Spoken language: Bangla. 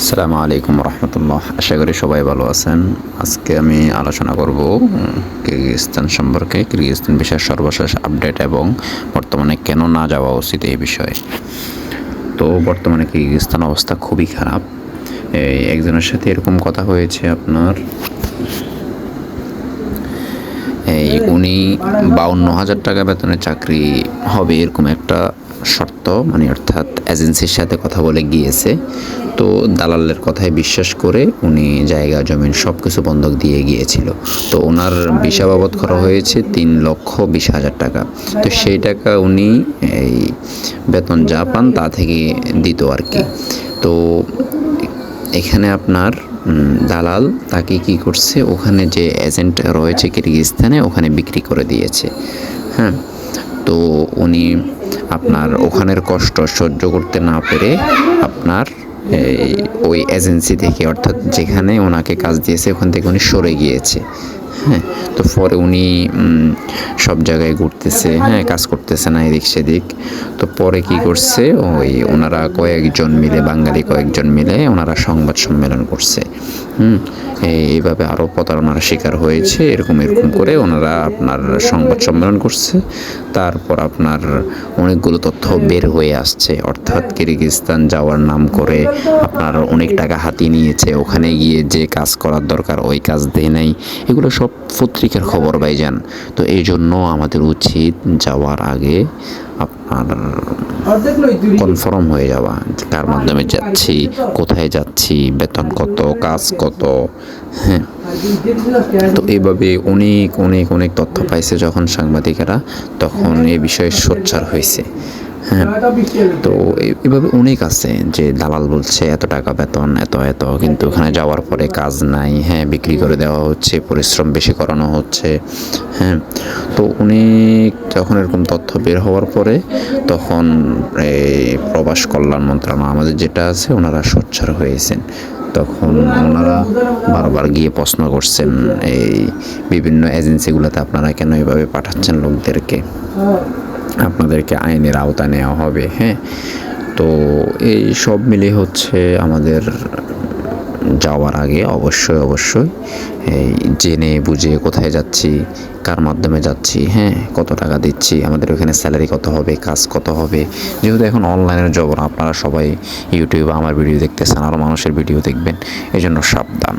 আসসালামু আলাইকুম রহমতুল্লাহ। আশা করি সবাই ভালো আছেন। আজকে আমি আলোচনা করব কিরগিজস্তান সম্পর্কে, কিরগিজস্তান বিষয়ের সর্বশেষ আপডেট এবং বর্তমানে কেন না যাওয়া উচিত এই বিষয়ে। তো বর্তমানে কিরগিজস্তান অবস্থা খুবই খারাপ। একজনের সাথে এরকম কথা হয়েছে আপনার, উনি 52,000 টাকা বেতনের চাকরি হবে এরকম একটা শর্ত, মানে অর্থাৎ এজেন্সির সাথে কথা বলে গিয়েছে। তো দালালের কথায় বিশ্বাস করে উনি জায়গা জমিন সব কিছু বন্ধক দিয়ে গিয়েছিল। তো ওনার ভিসা বাবদ করা হয়েছে 3,20,000 টাকা। তো সেই টাকা উনি এই বেতন যা পান তা থেকে দিত আর কি। তো এখানে আপনার দালাল তাকে কি করছে, ওখানে যে এজেন্ট রয়েছে কিরগিজস্তানে ওখানে বিক্রি করে দিয়েছে। হ্যাঁ, তো উনি আপনার ওখানের কষ্ট সহ্য করতে না পেরে আপনার ওই এজেন্সি থেকে, অর্থাৎ যেখানে ওনাকে কাজ দিয়েছে ওখান থেকে উনি সরে গিয়েছে। হ্যাঁ, তো পরে উনি সব জায়গায় ঘুরতেছে, হ্যাঁ, কাজ করতেছে না এদিক সেদিক। তো পরে কি করছে, ওই ওনারা কয়েকজন মিলে, বাঙালি কয়েকজন মিলে ওনারা সংবাদ সম্মেলন করছে। এইভাবে আরও প্রতারণার শিকার হয়েছে, এরকম করে ওনারা আপনার সংবাদ সম্মেলন করছে। তারপর আপনার অনেকগুলো তথ্য বের হয়ে আসছে, অর্থাৎ কিরগিজস্তান যাওয়ার নাম করে আপনার অনেক টাকা হাতিয়ে নিয়েছে, ওখানে গিয়ে যে কাজ করার দরকার ওই কাজ দেয় নাই। এগুলো সব পত্রিকার খবর ভাইজান। তো এই জন্য আমাদের উচিত যাওয়ার আগে আপনার কনফার্ম হয়ে যাওয়া, কার মাধ্যমে যাচ্ছি, কোথায় যাচ্ছি, বেতন কত, কাজ কত। হ্যাঁ, তো এইভাবে অনেক অনেক অনেক তথ্য পাইছে যখন সাংবাদিকেরা, তখন এই বিষয়ে সোচ্চার হয়েছে। হ্যাঁ, তো এভাবে অনেক আছে যে দালাল বলছে এত টাকা বেতন, এত এত, কিন্তু ওখানে যাওয়ার পরে কাজ নাই। হ্যাঁ, বিক্রি করে দেওয়া হচ্ছে, পরিশ্রম বেশি করানো হচ্ছে। হ্যাঁ, তো অনেক যখন এরকম তথ্য বের হওয়ার পরে তখন এই প্রবাস কল্যাণ মন্ত্রণালয় আমাদের যেটা আছে ওনারা সোচ্চার হয়েছেন। তখন ওনারা বারবার গিয়ে প্রশ্ন করছেন এই বিভিন্ন এজেন্সিগুলোতে, আপনারা কেন এভাবে পাঠাচ্ছেন লোকদেরকে, আপনাদেরকে আইনের আওতায় নেওয়া হবে। হ্যাঁ, তো এই সব মিলিয়ে হচ্ছে আমাদের যাওয়ার আগে অবশ্যই এই জেনে বুঝে কোথায় যাচ্ছি, কার মাধ্যমে যাচ্ছি, হ্যাঁ, কত টাকা দিচ্ছি, আমাদের ওখানে স্যালারি কত হবে, কাজ কত হবে। যেহেতু এখন অনলাইনের জব, আপনারা সবাই ইউটিউবে আমার ভিডিও দেখতেছেন, আরও মানুষের ভিডিও দেখবেন, এই জন্য সাবধান।